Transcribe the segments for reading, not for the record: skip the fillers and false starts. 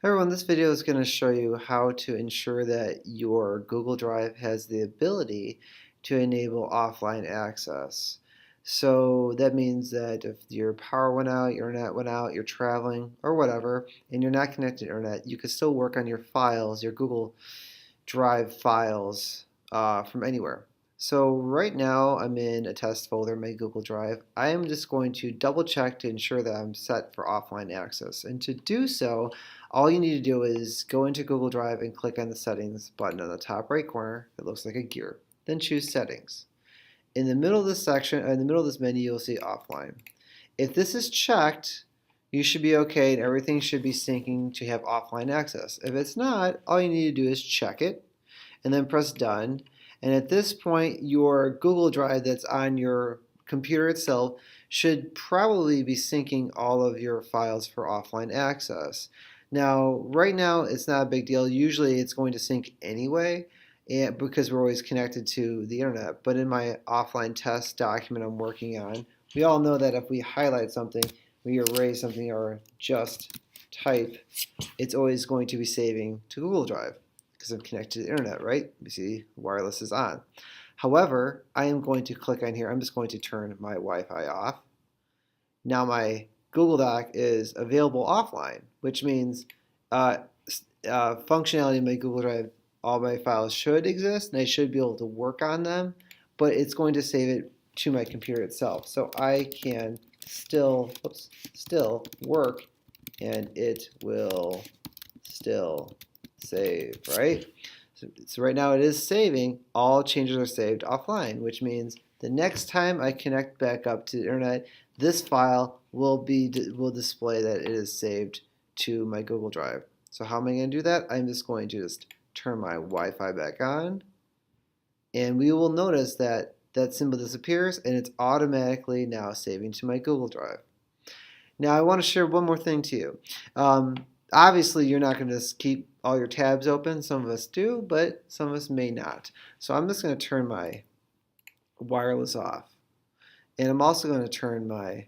Hey everyone, this video is going to show you how to ensure that your Google Drive has the ability to enable offline access. So that means that if your power went out, your internet went out, you're traveling or whatever, and you're not connected to internet, you can still work on your files, your Google Drive files from anywhere. So right now I'm in a test folder in my Google Drive. I am just going to double check to ensure that I'm set for offline access. And to do so, all you need to do is go into Google Drive and click on the settings button on the top right corner. It looks like a gear. Then choose settings. In the middle of this section, in the middle of this menu, you'll see offline. If this is checked, you should be okay and everything should be syncing to have offline access. If it's not, all you need to do is check it and then press done. And at this point, your Google Drive that's on your computer itself should probably be syncing all of your files for offline access. Now, right now, it's not a big deal. Usually, it's going to sync anyway because we're always connected to the internet. But in my offline test document I'm working on, we all know that if we highlight something, we erase something, or just type, it's always going to be saving to Google Drive because I'm connected to the internet, right? You see, wireless is on. However, I am going to click on here. I'm just going to turn my Wi-Fi off. Now my Google Doc is available offline, which means functionality in my Google Drive, all my files should exist, and I should be able to work on them, but it's going to save it to my computer itself. So I can still work, and it will still save, right? So right now it is saving. All changes are saved offline, which means the next time I connect back up to the internet, this file will display that it is saved to my Google Drive. So how am I going to do that? I'm just going to turn my Wi-Fi back on, and we will notice that that symbol disappears and it's automatically now saving to my Google Drive. Now I want to share one more thing to you. Obviously, you're not going to just keep all your tabs open. Some of us do, but some of us may not. So I'm just going to turn my wireless off. And I'm also going to turn my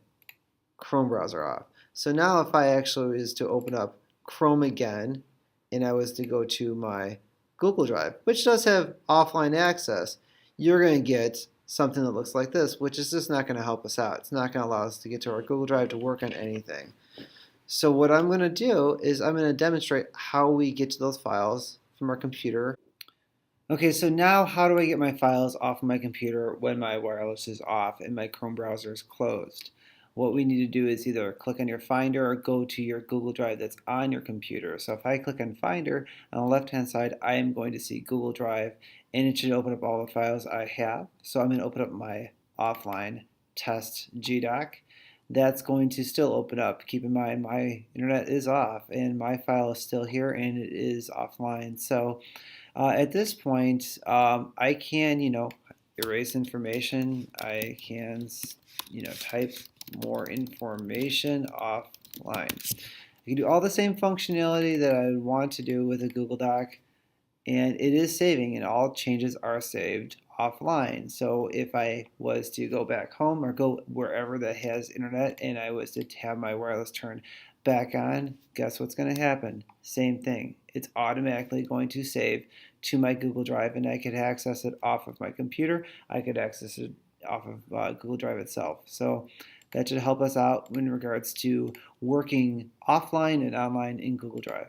Chrome browser off. So now if I actually was to open up Chrome again, and I was to go to my Google Drive, which does have offline access, you're going to get something that looks like this, which is just not going to help us out. It's not going to allow us to get to our Google Drive to work on anything. So what I'm going to do is I'm going to demonstrate how we get to those files from our computer. Okay, so now how do I get my files off of my computer when my wireless is off and my Chrome browser is closed? What we need to do is either click on your Finder or go to your Google Drive that's on your computer. So if I click on Finder, on the left-hand side, I am going to see Google Drive, and it should open up all the files I have. So I'm going to open up my offline test GDoc. That's going to still open up. Keep in mind, my internet is off, and my file is still here, and it is offline. So at this point, I can, erase information. I can, type more information offline. I can do all the same functionality that I would want to do with a Google Doc, and it is saving, and all changes are saved offline. So if I was to go back home or go wherever that has internet and I was to have my wireless turned back on, guess what's going to happen? Same thing. It's automatically going to save to my Google Drive, and I could access it off of my computer. I could access it off of Google Drive itself. So that should help us out in regards to working offline and online in Google Drive.